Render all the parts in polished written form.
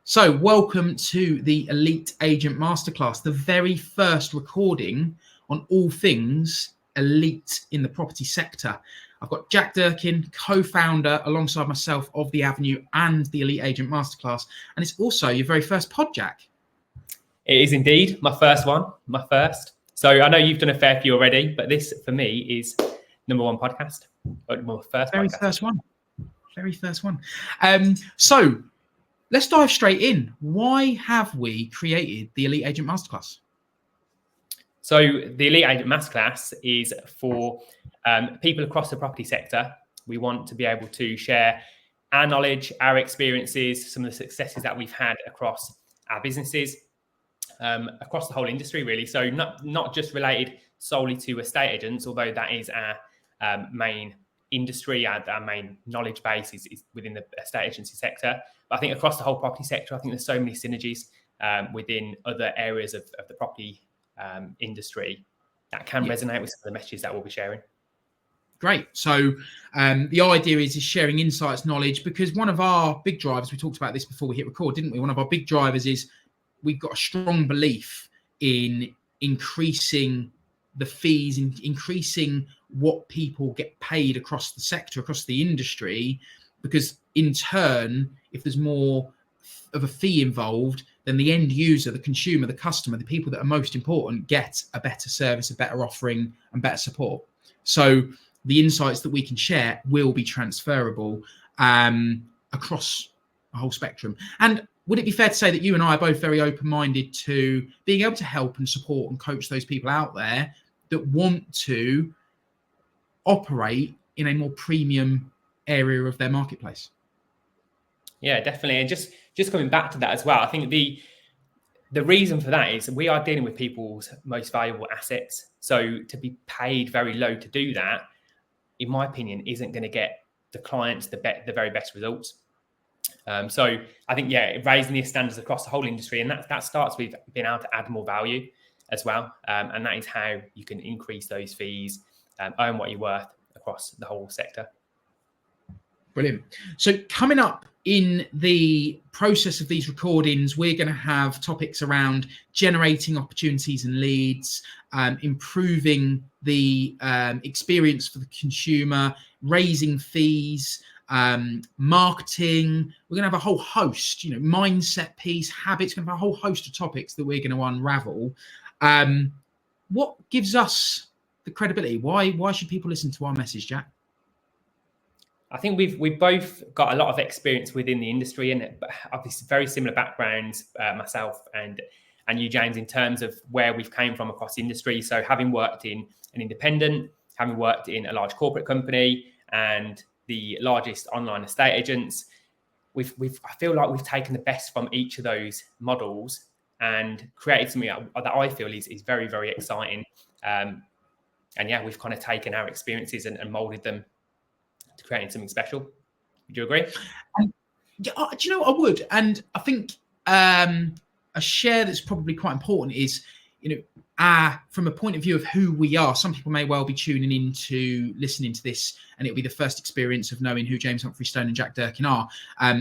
So welcome to the Elite Agent Masterclass, the very first recording on all things elite in the property sector. I've got Jack Durkin, co-founder alongside myself of The Avenue and the Elite Agent Masterclass. And it's also your very first pod, Jack. It is indeed my first one, my first. So I know you've done a fair few already, but this for me is number one podcast. Very first one. So let's dive straight in. Why have we created the Elite Agent Masterclass? So the Elite Agent Masterclass is for people across the property sector. We want to be able to share our knowledge, our experiences, some of the successes that we've had across our businesses, across the whole industry, really. So not just related solely to estate agents, although that is our main industry and our main knowledge base is within the estate agency sector. But I think across the whole property sector, I think there's so many synergies within other areas of the property industry that can resonate with some of the messages that we'll be sharing. Great. So the idea is sharing insights, knowledge, because one of our big drivers, we talked about this before we hit record, didn't we? One of our big drivers is we've got a strong belief in increasing the fees, increasing what people get paid across the sector, across the industry, because in turn, if there's more of a fee involved, then the end user, the consumer, the customer, the people that are most important get a better service, a better offering and better support. So the insights that we can share will be transferable across a whole spectrum. And would it be fair to say that you and I are both very open-minded to being able to help and support and coach those people out there that want to operate in a more premium area of their marketplace? Yeah, definitely. And just coming back to that as well, I think the reason for that is we are dealing with people's most valuable assets. So to be paid very low to do that, in my opinion, isn't going to get the clients the very best results. So I think, raising the standards across the whole industry, and that starts with being able to add more value as well. And that is how you can increase those fees, earn what you're worth across the whole sector. Brilliant. So coming up in the process of these recordings, we're going to have topics around generating opportunities and leads, improving the experience for the consumer, raising fees, marketing. We're going to have a whole host, mindset piece, habits, going to have a whole host of topics that we're going to unravel. What gives us the credibility? Why should people listen to our message, Jack? I think we've both got a lot of experience within the industry, and obviously very similar backgrounds, myself and you, James, in terms of where we've came from across the industry. So having worked in an independent, having worked in a large corporate company and the largest online estate agents, I feel like we've taken the best from each of those models and created something that I feel is very, very exciting. We've kind of taken our experiences and molded them to creating something special. Would you agree? Do you know what I would? And I think a share that's probably quite important is, from a point of view of who we are, some people may well be tuning in to listening to this, and it'll be the first experience of knowing who James Humphries-Stone and Jack Durkin are.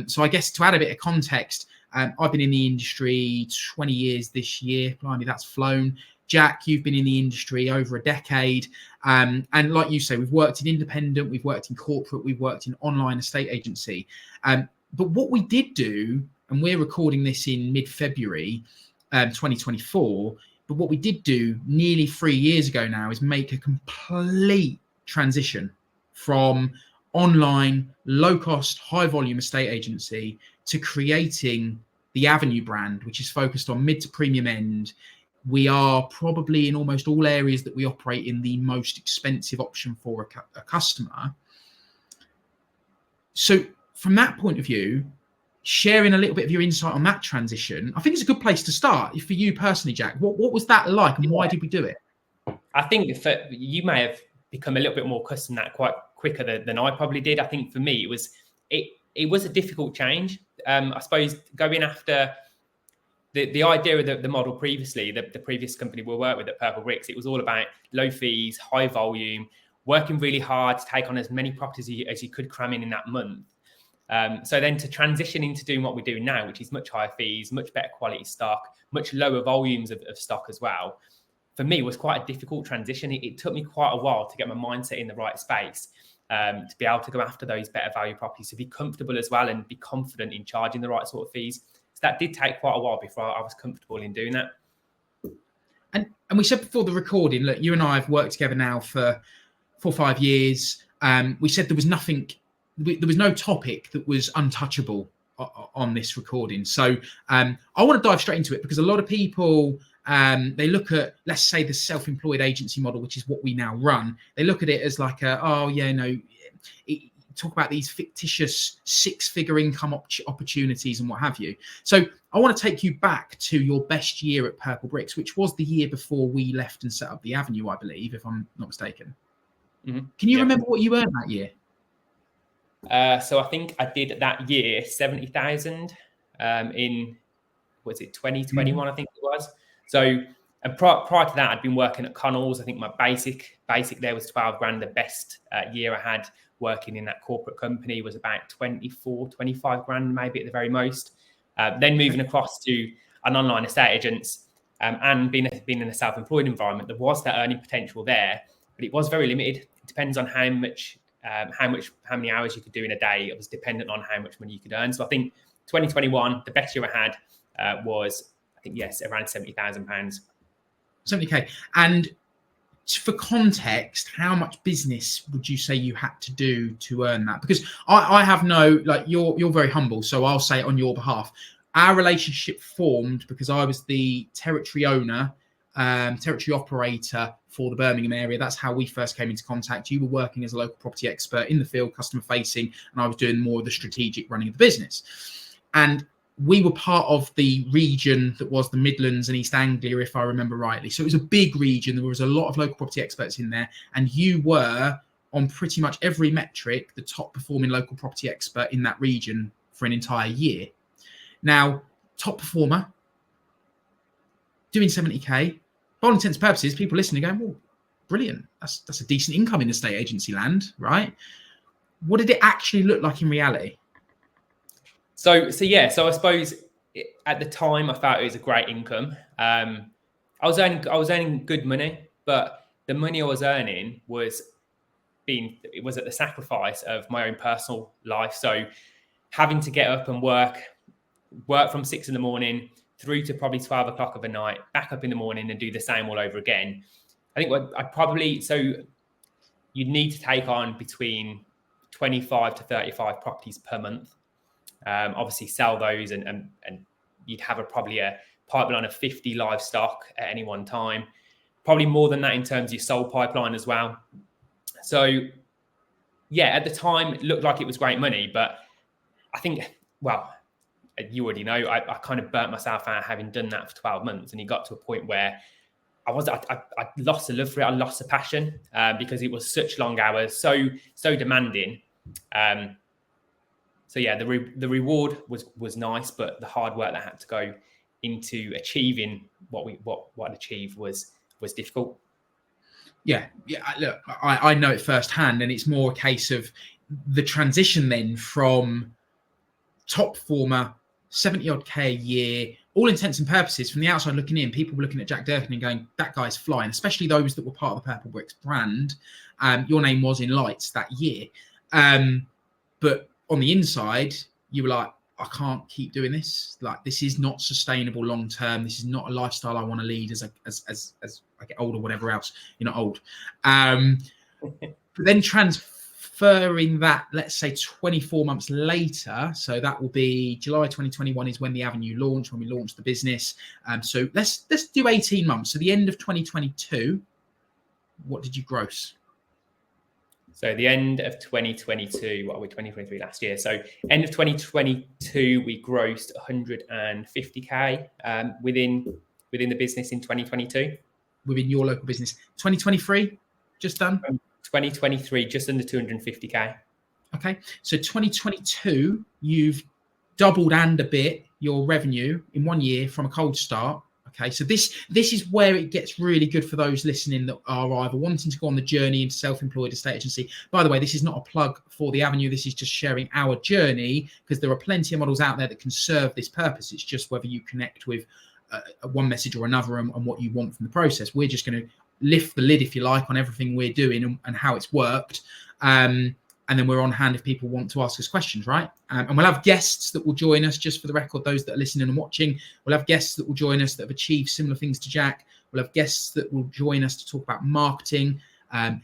So I guess to add a bit of context, I've been in the industry 20 years this year. Blimey, that's flown. Jack, you've been in the industry over a decade. And like you say, we've worked in independent, we've worked in corporate, we've worked in online estate agency. But what we did do, and we're recording this in mid-February 2024, but what we did do nearly 3 years ago now is make a complete transition from online, low-cost, high-volume estate agency to creating the Avenue brand, which is focused on mid to premium end. We are probably in almost all areas that we operate in the most expensive option for a customer. So from that point of view, sharing a little bit of your insight on that transition, I think it's a good place to start. For you personally, Jack, what was that like and why did we do it? I think you may have become a little bit more accustomed to that quite quicker than I probably did. I think for me, it was a difficult change. I suppose going after the idea of the model previously, the previous company we worked with at Purple Bricks, it was all about low fees, high volume, working really hard to take on as many properties as you could cram in that month. So then to transition into doing what we do now, which is much higher fees, much better quality stock, much lower volumes of stock as well, for me was quite a difficult transition. It took me quite a while to get my mindset in the right space, to be able to go after those better value properties, to be comfortable as well and be confident in charging the right sort of fees. So that did take quite a while before I was comfortable in doing that. And we said before the recording, look, you and I have worked together now for 4 or 5 years. We said there was no topic that was untouchable on this recording. So I want to dive straight into it, because a lot of people, they look at, let's say, the self-employed agency model, which is what we now run. They look at it as like talk about these fictitious 6-figure income opportunities and what have you. So I want to take you back to your best year at Purple Bricks, which was the year before we left and set up the Avenue, I believe, if I'm not mistaken. Mm-hmm. Can you remember what you earned that year? So I think I did that year 70,000 in, was it 2021? I think it was. So, and prior to that, I'd been working at Connell's. I think my basic there was 12 grand. The best year I had working in that corporate company was about 24, 25 grand, maybe at the very most. Then moving across to an online estate agents, and being in a self-employed environment, there was that earning potential there, but it was very limited. It depends on how many hours you could do in a day. It was dependent on how much money you could earn. So I think 2021, the best year I had was, I think, yes, around £70,000. 70k. And for context, how much business would you say you had to do to earn that? Because I have no, like, you're very humble, so I'll say it on your behalf. Our relationship formed because I was the territory owner, territory operator for the Birmingham area. That's how we first came into contact. You were working as a local property expert in the field, customer facing, and I was doing more of the strategic running of the business. And we were part of the region that was the Midlands and East Anglia, if I remember rightly. So it was a big region. There was a lot of local property experts in there, and you were, on pretty much every metric, the top performing local property expert in that region for an entire year. Now, top performer, doing 70k, for all intents and purposes, people listening going, well, brilliant. That's a decent income in estate agency land, right? What did it actually look like in reality? So I suppose at the time I felt it was a great income. I was earning good money, but the money I was earning was at the sacrifice of my own personal life. So having to get up and work from 6 a.m. through to probably 12 o'clock of the night, back up in the morning and do the same all over again. I think so you'd need to take on between 25 to 35 properties per month. Obviously sell those and you'd have probably a pipeline of 50 live stock at any one time, probably more than that in terms of your sold pipeline as well. So yeah, at the time it looked like it was great money, but I think, well, you already know, I kind of burnt myself out having done that for 12 months, and it got to a point where I lost the love for it. I lost the passion because it was such long hours, so demanding. So yeah, the reward was nice, but the hard work that had to go into achieving what I'd achieved was difficult. Yeah. Look, I know it firsthand, and it's more a case of the transition then from top performer, 70 odd K a year, all intents and purposes, from the outside looking in, people were looking at Jack Durkin and going, that guy's flying, especially those that were part of the Purple Bricks brand. Your name was in lights that year. But on the inside, you were like, I can't keep doing this. Like, this is not sustainable long term. This is not a lifestyle I want to lead as I get older, whatever else. You're not old. But then transferring that, let's say 24 months later, so that will be July 2021 is when the Avenue launched, when we launched the business. So let's do 18 months. So the end of 2022, what did you gross? So the end of 2022, what are we, 2023 last year? So end of 2022, we grossed 150k within the business in 2022. Within your local business. 2023, just done? 2023, just under 250k. Okay, so 2022, you've doubled and a bit your revenue in 1 year from a cold start. Okay, so this is where it gets really good for those listening that are either wanting to go on the journey into self-employed estate agency. By the way, this is not a plug for the Avenue. This is just sharing our journey, because there are plenty of models out there that can serve this purpose. It's just whether you connect with one message or another and what you want from the process. We're just going to lift the lid, if you like, on everything we're doing and how it's worked. And then we're on hand if people want to ask us questions, right? And we'll have guests that will join us, just for the record, those that are listening and watching. We'll have guests that will join us that have achieved similar things to Jack. We'll have guests that will join us to talk about marketing,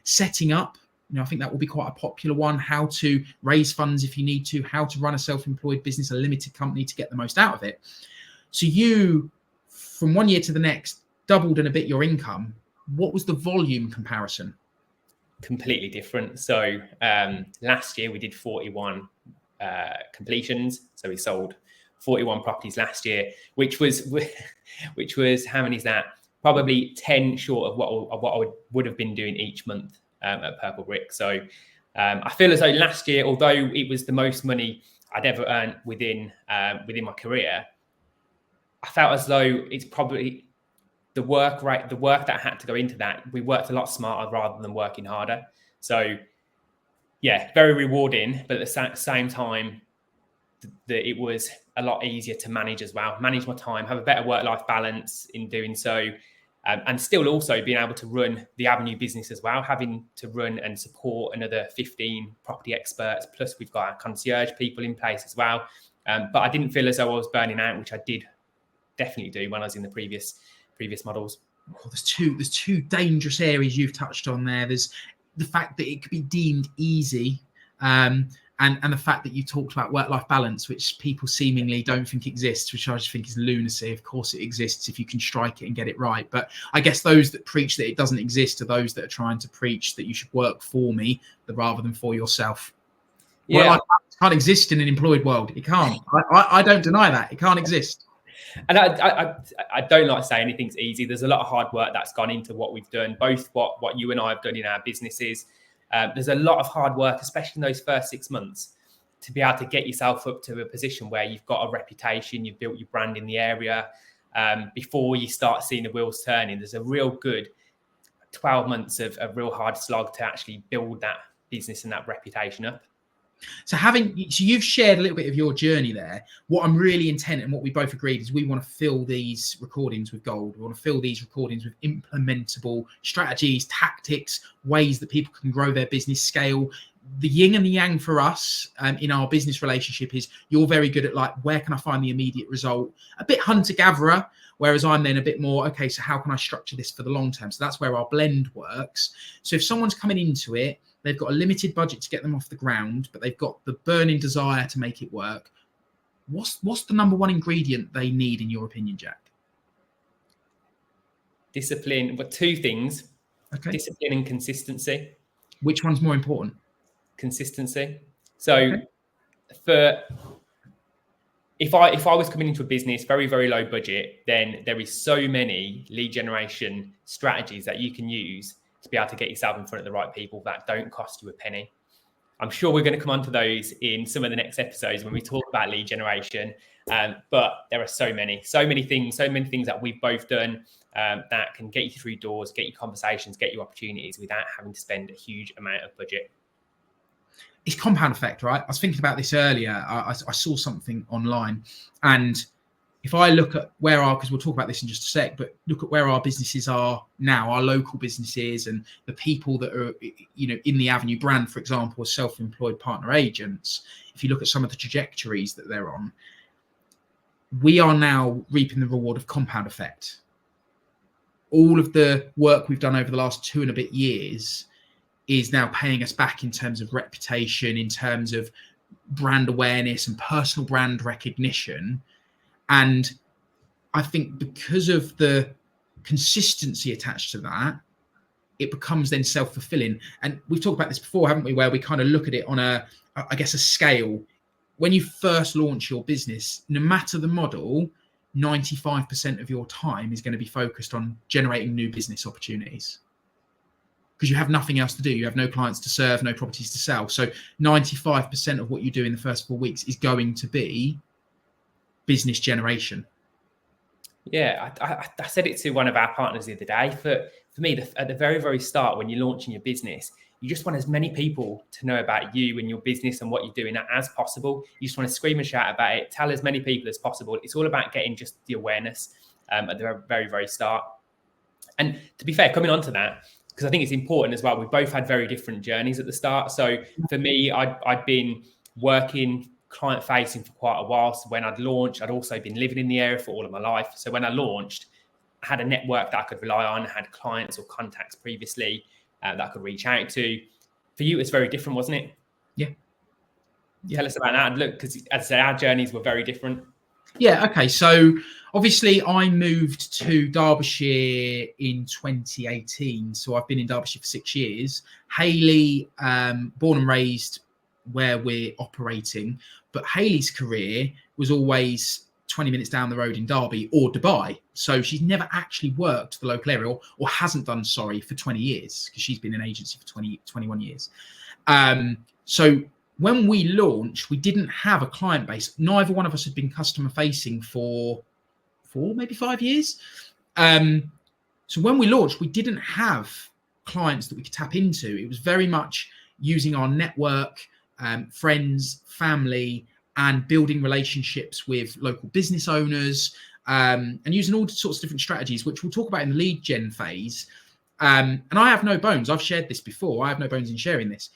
setting up. I think that will be quite a popular one. How to raise funds if you need to, how to run a self-employed business, a limited company, to get the most out of it. So you, from one year to the next, doubled and a bit your income. What was the volume comparison? Completely different. So last year we did 41 completions. So we sold 41 properties last year, which was how many is that? Probably 10 short of what I would have been doing each month at Purple Brick. So I feel as though last year, although it was the most money I'd ever earned within my career, I felt as though it's probably the work that had to go into that. We worked a lot smarter rather than working harder. So yeah, very rewarding, but at the same time, it was a lot easier to manage as well. Manage my time, have a better work-life balance in doing so, and still also being able to run the Avenue business as well, having to run and support another 15 property experts. Plus we've got our concierge people in place as well. But I didn't feel as though I was burning out, which I did definitely do when I was in the previous models. Oh, there's two dangerous areas you've touched on there. There's the fact that it could be deemed easy, and the fact that you talked about work-life balance, which people seemingly don't think exists, which I just think is lunacy. Of course it exists if you can strike it and get it right. But I guess those that preach that it doesn't exist are those that are trying to preach that you should work for me rather than for yourself. Yeah. Work-life balance can't exist in an employed world. It can't. I don't deny that. It can't exist. And I don't like to say anything's easy. There's a lot of hard work that's gone into what we've done, both what you and I have done in our businesses. There's a lot of hard work, especially in those first 6 months, to be able to get yourself up to a position where you've got a reputation, you've built your brand in the area. Before you start seeing the wheels turning, there's a real good 12 months of real hard slog to actually build that business and that reputation up. So you've shared a little bit of your journey there. What I'm really intent and what we both agreed is we want to fill these recordings with gold. We want to fill these recordings with implementable strategies, tactics, ways that people can grow their business, scale. The yin and the yang for us in our business relationship is you're very good at like, where can I find the immediate result? A bit hunter-gatherer, whereas I'm then a bit more, okay, so how can I structure this for the long term? So that's where our blend works. So if someone's coming into it, they've got a limited budget to get them off the ground, but they've got the burning desire to make it work. What's the number one ingredient they need, in your opinion, Jack? Discipline. But two things. Okay. Discipline and consistency. Which one's more important? Consistency. So if I was coming into a business very, very low budget, then there is so many lead generation strategies that you can use to be able to get yourself in front of the right people that don't cost you a penny. I'm sure we're going to come on to those in some of the next episodes when we talk about lead generation. But there are so many things that we've both done that can get you through doors, get you conversations, get you opportunities without having to spend a huge amount of budget. It's compound effect, right? I was thinking about this earlier. I saw something online, and if I look at because we'll talk about this in just a sec, but look at where our businesses are now, our local businesses and the people that are, in the Avenue brand, for example, as self-employed partner agents, if you look at some of the trajectories that they're on, we are now reaping the reward of compound effect. All of the work we've done over the last 2 and a bit years is now paying us back in terms of reputation, in terms of brand awareness and personal brand recognition. And I think because of the consistency attached to that, it becomes then self-fulfilling. And we've talked about this before, haven't we, where we kind of look at it on a scale. When you first launch your business, no matter the model, 95% of your time is going to be focused on generating new business opportunities, because you have nothing else to do. You have no clients to serve, no properties to sell. So 95% of what you do in the first 4 weeks is going to be business generation. Yeah, I said it to one of our partners the other day. For me, at the very, very start, when you're launching your business, you just want as many people to know about you and your business and what you're doing as possible. You just want to scream and shout about it, tell as many people as possible. It's all about getting just the awareness at the very, very start. And to be fair, coming on to that, because I think it's important as well, we both had very different journeys at the start. So for me, I'd been working client facing for quite a while. So when I'd launched, I'd also been living in the area for all of my life. So when I launched, I had a network that I could rely on, I had clients or contacts previously that I could reach out to. For you, it's very different, wasn't it? Yeah. Tell us about that. Look, because as I say, our journeys were very different. Yeah, okay. So obviously I moved to Derbyshire in 2018. So I've been in Derbyshire for 6 years. Hayley, born and raised where we're operating, but Hayley's career was always 20 minutes down the road in Derby or Dubai. So she's never actually worked the local area or hasn't done, for 20 years, because she's been in agency for 21 years. So when we launched, we didn't have a client base. Neither one of us had been customer facing for 4, maybe 5 years. So when we launched, we didn't have clients that we could tap into. It was very much using our network, friends, family, and building relationships with local business owners, and using all sorts of different strategies, which we'll talk about in the lead gen phase. And I have no bones. I've shared this before. I have no bones in sharing this.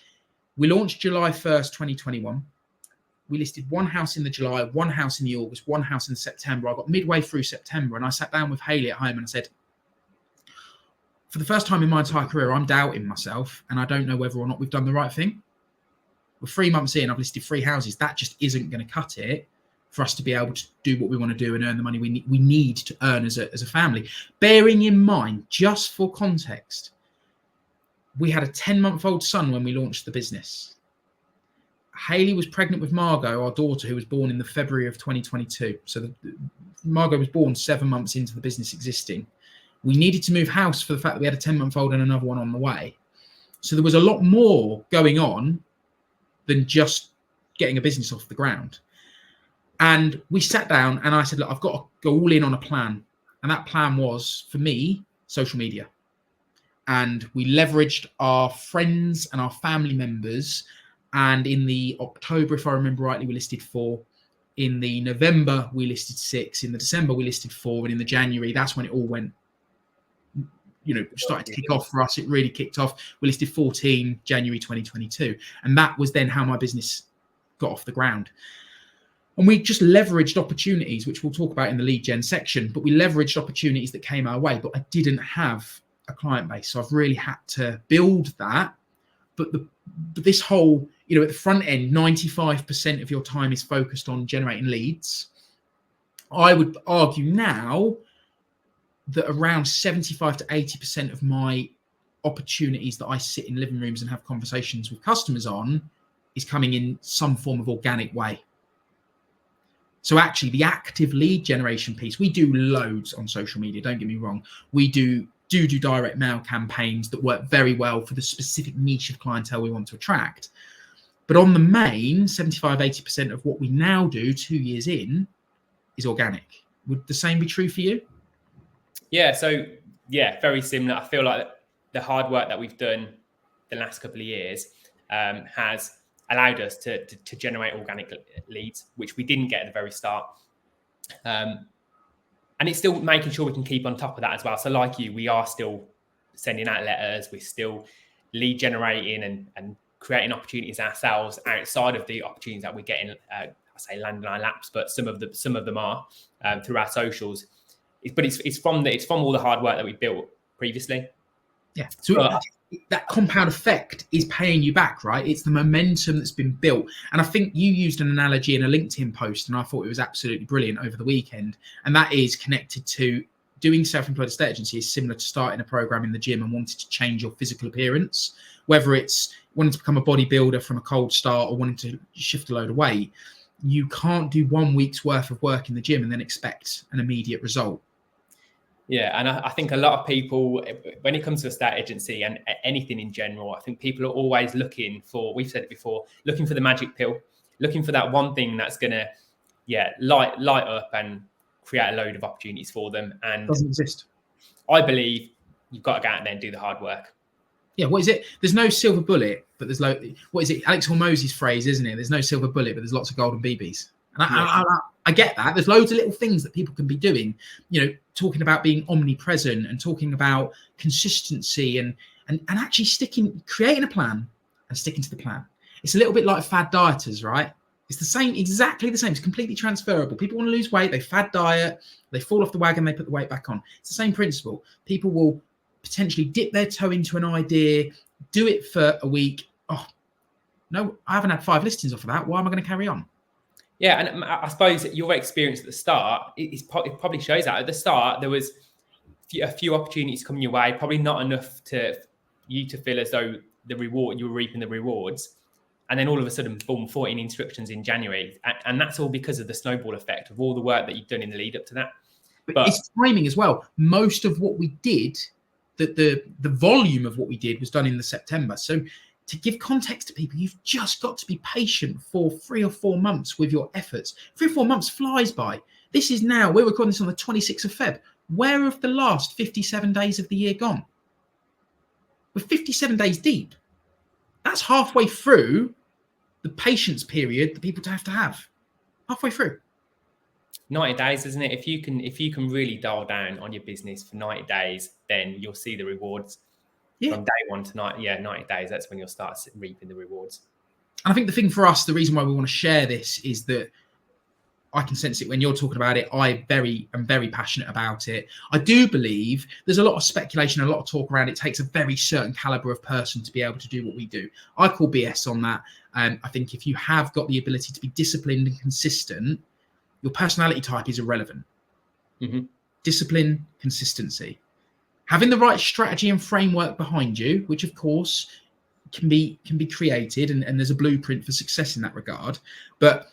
We launched July 1st, 2021. We listed one house in the July, one house in the August, one house in the September. I got midway through September and I sat down with Hayley at home and I said, for the first time in my entire career, I'm doubting myself and I don't know whether or not we've done the right thing. We're 3 months in, I've listed 3 houses. That just isn't going to cut it for us to be able to do what we want to do and earn the money we need to earn as a family. Bearing in mind, just for context, we had a 10-month-old son when we launched the business. Hayley was pregnant with Margot, our daughter, who was born in the February of 2022. So Margot was born 7 months into the business existing. We needed to move house for the fact that we had a 10-month-old and another one on the way. So there was a lot more going on than just getting a business off the ground. And we sat down and I said, look, I've got to go all in on a plan. And that plan was, for me, social media. And we leveraged our friends and our family members. And in the October, if I remember rightly, we listed 4. In the November, we listed 6. In the December, we listed 4. And in the January, that's when it all went, started to kick off for us. It really kicked off. We listed 14 January 2022. And that was then how my business got off the ground. And we just leveraged opportunities, which we'll talk about in the lead gen section, but we leveraged opportunities that came our way, but I didn't have a client base. So I've really had to build that. But this whole, at the front end, 95% of your time is focused on generating leads. I would argue now that around 75 to 80% of my opportunities that I sit in living rooms and have conversations with customers on is coming in some form of organic way. So actually the active lead generation piece, we do loads on social media, don't get me wrong. We do direct mail campaigns that work very well for the specific niche of clientele we want to attract. But on the main, 75, 80% of what we now do 2 years in is organic. Would the same be true for you? Yeah, so very similar. I feel like the hard work that we've done the last couple of years has allowed us to generate organic leads, which we didn't get at the very start. And it's still making sure we can keep on top of that as well. So like you, we are still sending out letters. We're still lead generating and creating opportunities ourselves outside of the opportunities that we're getting, I say land in our laps, but some of them are through our socials. But it's from all the hard work that we built previously. Yeah. So that compound effect is paying you back, right? It's the momentum that's been built. And I think you used an analogy in a LinkedIn post, and I thought it was absolutely brilliant over the weekend. And that is connected to doing self-employed estate agency is similar to starting a program in the gym and wanting to change your physical appearance, whether it's wanting to become a bodybuilder from a cold start or wanting to shift a load of weight. You can't do 1 week's worth of work in the gym and then expect an immediate result. Yeah, and I think a lot of people, when it comes to estate agency and anything in general, I think people are always looking for, we've said it before, looking for the magic pill, looking for that one thing that's going to, light up and create a load of opportunities for them. And Doesn't exist. I believe you've got to go out there and do the hard work. Yeah, what is it? There's no silver bullet, but there's what is it? Alex Hormozzi's phrase, isn't it? There's no silver bullet, but there's lots of golden BBs. And I get that. There's loads of little things that people can be doing, talking about being omnipresent and talking about consistency and actually creating a plan and sticking to the plan. It's a little bit like fad dieters, right? It's the same, exactly the same. It's completely transferable. People want to lose weight, they fad diet, they fall off the wagon, they put the weight back on. It's the same principle. People will potentially dip their toe into an idea, do it for a week. Oh, no, I haven't had 5 listings off of that. Why am I going to carry on? Yeah, and I suppose your experience at the start, it probably shows that. At the start, there was a few opportunities coming your way, probably not enough to you to feel as though you were reaping the rewards. And then all of a sudden, boom, 14 instructions in January. And that's all because of the snowball effect of all the work that you've done in the lead up to that. But it's timing as well. Most of what we did, the volume of what we did was done in the September. So to give context to people, you've just got to be patient for 3 or 4 months with your efforts. 3 or 4 months flies by. This is now, we're recording this on the 26th of Feb. Where have the last 57 days of the year gone? We're 57 days deep. That's halfway through the patience period that people have to have. Halfway through. 90 days, isn't it? If you can really dial down on your business for 90 days, then you'll see the rewards. From day 1 to 90 days, that's when you'll start reaping the rewards. And I think the thing for us, the reason why we want to share this is that I can sense it when you're talking about it. I am very passionate about it. I do believe there's a lot of speculation, a lot of talk around it. It takes a very certain caliber of person to be able to do what we do. I call BS on that. I think if you have got the ability to be disciplined and consistent, your personality type is irrelevant. Mm-hmm. Discipline, consistency. Having the right strategy and framework behind you, which of course can be created, and there's a blueprint for success in that regard. But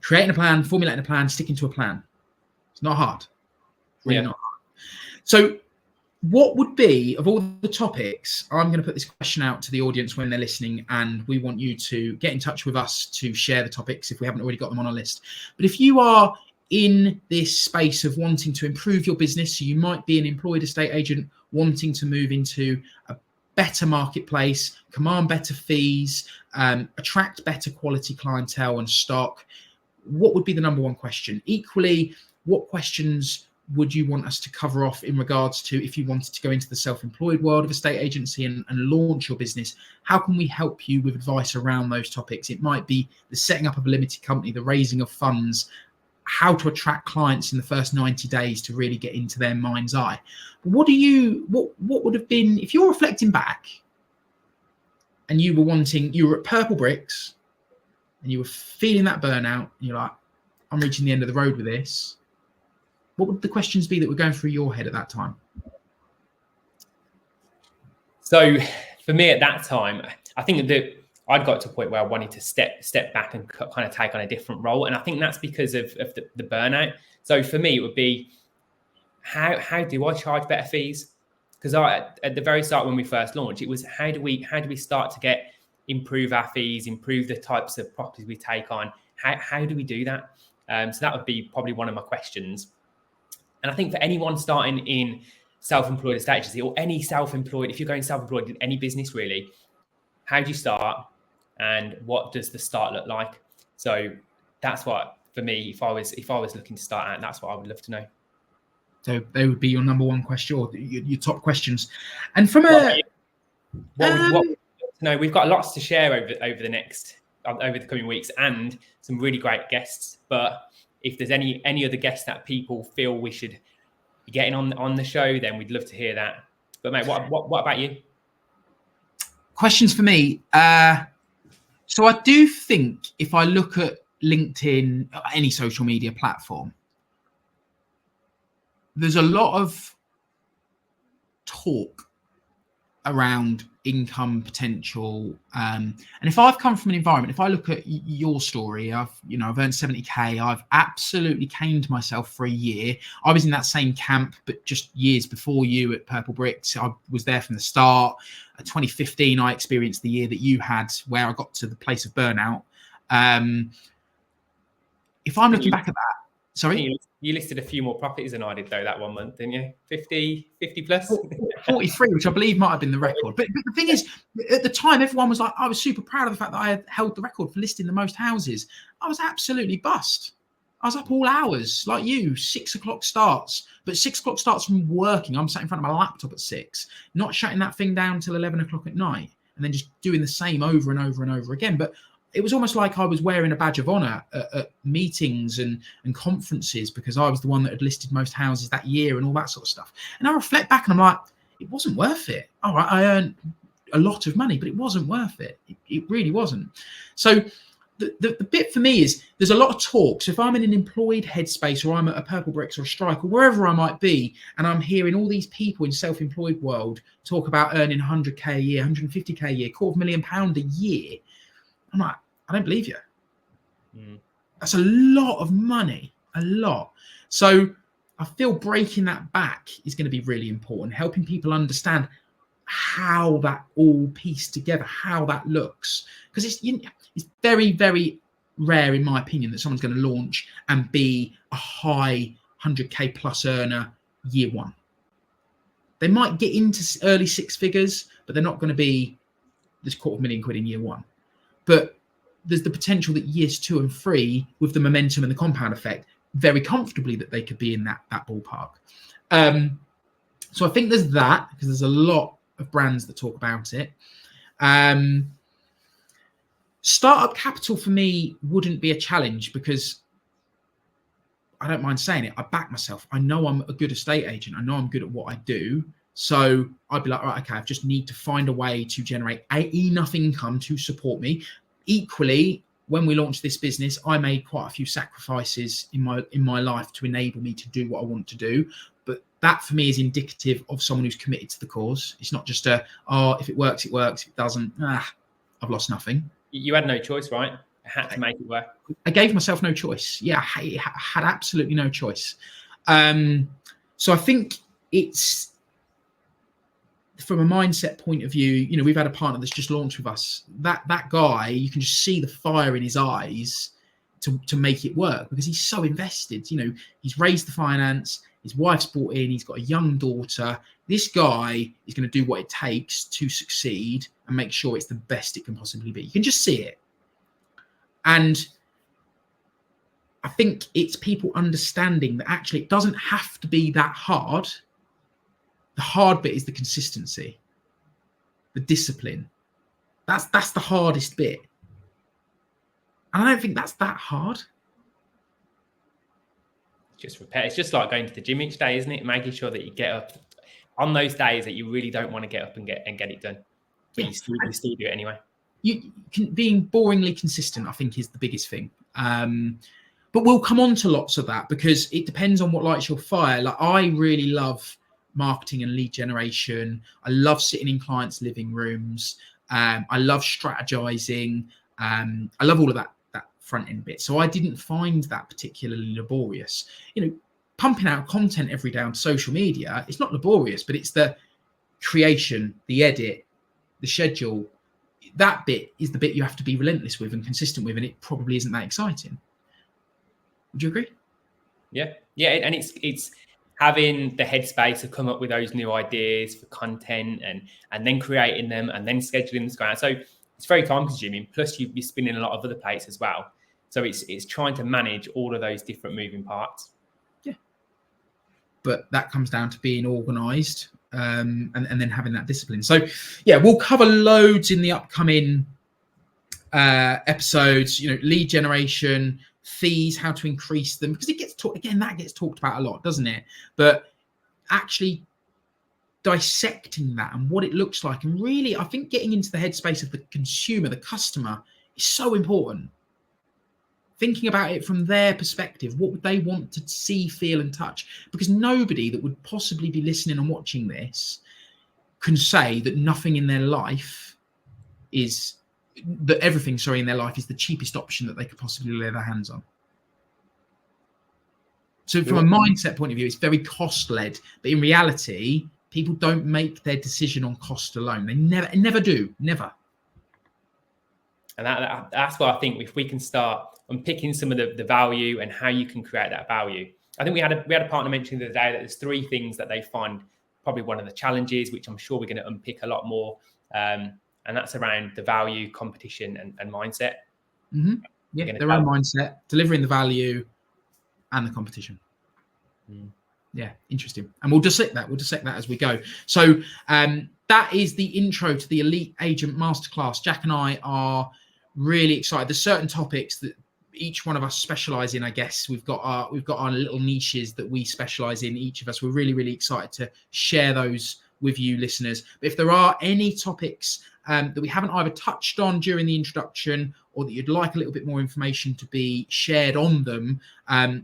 creating a plan, formulating a plan, sticking to a plan. It's not hard. Really not hard. So what would be, of all the topics, I'm going to put this question out to the audience when they're listening, and we want you to get in touch with us to share the topics if we haven't already got them on our list. But if you are in this space of wanting to improve your business, so you might be an employed estate agent wanting to move into a better marketplace, command better fees, attract better quality clientele and stock, what would be the number one question? Equally, what questions would you want us to cover off in regards to if you wanted to go into the self-employed world of estate agency and launch your business? How can we help you with advice around those topics? It might be the setting up of a limited company, the raising of funds, how to attract clients in the first 90 days to really get into their mind's eye. What would have been, if you're reflecting back and you were at Purple Bricks and you were feeling that burnout, and you're like, I'm reaching the end of the road with this. What would the questions be that were going through your head at that time? So for me at that time, I think that I'd got to a point where I wanted to step back and kind of take on a different role. And I think that's because of the burnout. So for me, it would be, how do I charge better fees? Because at the very start when we first launched, it was how do we start to improve our fees, improve the types of properties we take on? How do we do that? So that would be probably one of my questions. And I think for anyone starting in self-employed estate agency or any self-employed, if you're going self-employed in any business really, how do you start and what does the start look like? So that's what, for me, if I was looking to start out, that's what I would love to know. So they would be your number one question, or your top questions. And from we've got lots to share over the coming weeks and some really great guests. But if there's any other guests that people feel we should be getting on the show, then we'd love to hear that. But mate, what about you? Questions for me. So I do think if I look at LinkedIn, any social media platform, there's a lot of talk around income potential. And if I've come from an environment, if I look at your story, I've earned 70K. I've absolutely caned myself for a year. I was in that same camp, but just years before you at Purple Bricks. I was there from the start. 2015, I experienced the year that you had where I got to the place of burnout. If I'm looking back at that, Sorry? You listed a few more properties than I did, though, that 1 month, didn't you? 50 plus? 43, which I believe might have been the record. But the thing is, at the time, everyone was like, I was super proud of the fact that I had held the record for listing the most houses. I was absolutely bust. I was up all hours, like you, 6 o'clock starts. But 6 o'clock starts from working. I'm sat in front of my laptop at 6, not shutting that thing down till 11 o'clock at night, and then just doing the same over and over and over again. But it was almost like I was wearing a badge of honor at meetings and conferences because I was the one that had listed most houses that year and all that sort of stuff. And I reflect back and I'm like, it wasn't worth it. All right, I earned a lot of money, but it wasn't worth it. It really wasn't. So the bit for me is there's a lot of talk. So if I'm in an employed headspace or I'm at a Purple Bricks or a Strike or wherever I might be, and I'm hearing all these people in self-employed world talk about earning 100k a year, 150k a year, £250,000 a year, I'm like, I don't believe you. That's a lot of money, a lot. So I feel breaking that back is going to be really important, helping people understand how that all pieced together, how that looks. Because it's very, very rare, in my opinion, that someone's going to launch and be a high 100k plus earner year one. They might get into early six figures, but they're not going to be this £250,000 in year one. But there's the potential that years 2 and 3, with the momentum and the compound effect, very comfortably that they could be in that ballpark. So I think there's that, because there's a lot of brands that talk about it. Startup capital for me wouldn't be a challenge because I don't mind saying it. I back myself. I know I'm a good estate agent. I know I'm good at what I do. So I'd be like, right, okay, I just need to find a way to generate enough income to support me. Equally, when we launched this business, I made quite a few sacrifices in my life to enable me to do what I want to do. But that for me is indicative of someone who's committed to the cause. It's not just if it works, it works. If it doesn't, I've lost nothing. You had no choice, right? I had to make it work. I gave myself no choice. Yeah, I had absolutely no choice. So I think it's, from a mindset point of view, we've had a partner that's just launched with us. That guy, you can just see the fire in his eyes to make it work because he's so invested. He's raised the finance, his wife's bought in, he's got a young daughter. This guy is going to do what it takes to succeed and make sure it's the best it can possibly be. You can just see it. And I think it's people understanding that actually it doesn't have to be that hard. The hard bit is the consistency, the discipline. That's the hardest bit. And I don't think that's that hard. Just repair. It's just like going to the gym each day, isn't it? Making sure that you get up on those days that you really don't want to get up and get it done. But you still do it anyway. Being boringly consistent, I think, is the biggest thing. But we'll come on to lots of that because it depends on what lights your fire. Like, I really love marketing and lead generation. I love sitting in clients' living rooms. I love strategizing. I love all of that front end bit. So I didn't find that particularly laborious. Pumping out content every day on social media, it's not laborious, but it's the creation, the edit, the schedule. That bit is the bit you have to be relentless with and consistent with, and it probably isn't that exciting. Would you agree? Yeah, and it's having the headspace to come up with those new ideas for content and then creating them and then scheduling them around. So it's very time consuming. Plus you're spinning a lot of other plates as well. So it's trying to manage all of those different moving parts. Yeah. But that comes down to being organized and then having that discipline. So yeah, we'll cover loads in the upcoming episodes, lead generation, fees, how to increase them, because it gets talked again, that gets talked about a lot, doesn't it? But actually dissecting that and what it looks like, and really I think getting into the headspace of the consumer, the customer, is so important. Thinking about it from their perspective, what would they want to see, feel and touch? Because nobody that would possibly be listening and watching this can say that nothing in their life is that everything, in their life is the cheapest option that they could possibly lay their hands on. So from a mindset point of view, it's very cost-led, but in reality, people don't make their decision on cost alone. They never do. And that's why I think if we can start unpicking some of the value and how you can create that value. I think we had a partner mention the other day that there's 3 things that they find probably one of the challenges, which I'm sure we're going to unpick a lot more. And that's around the value, competition, and mindset. Mm-hmm. Yeah, their own mindset, delivering the value, and the competition. Yeah, interesting. And we'll dissect that. We'll dissect that as we go. So that is the intro to the Elite Agent Masterclass. Jack and I are really excited. There's certain topics that each one of us specialize in. I guess we've got our little niches that we specialize in. Each of us. We're really, really excited to share those with you, listeners. But if there are any topics that we haven't either touched on during the introduction, or that you'd like a little bit more information to be shared on them,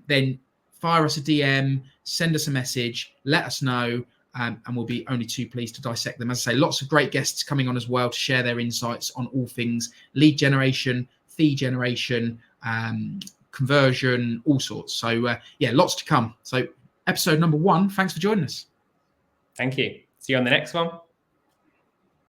then fire us a DM, send us a message, let us know, and we'll be only too pleased to dissect them. As I say, lots of great guests coming on as well to share their insights on all things lead generation, fee generation, conversion, all sorts. So yeah, lots to come. So episode number 1, thanks for joining us. Thank you. See you on the next one.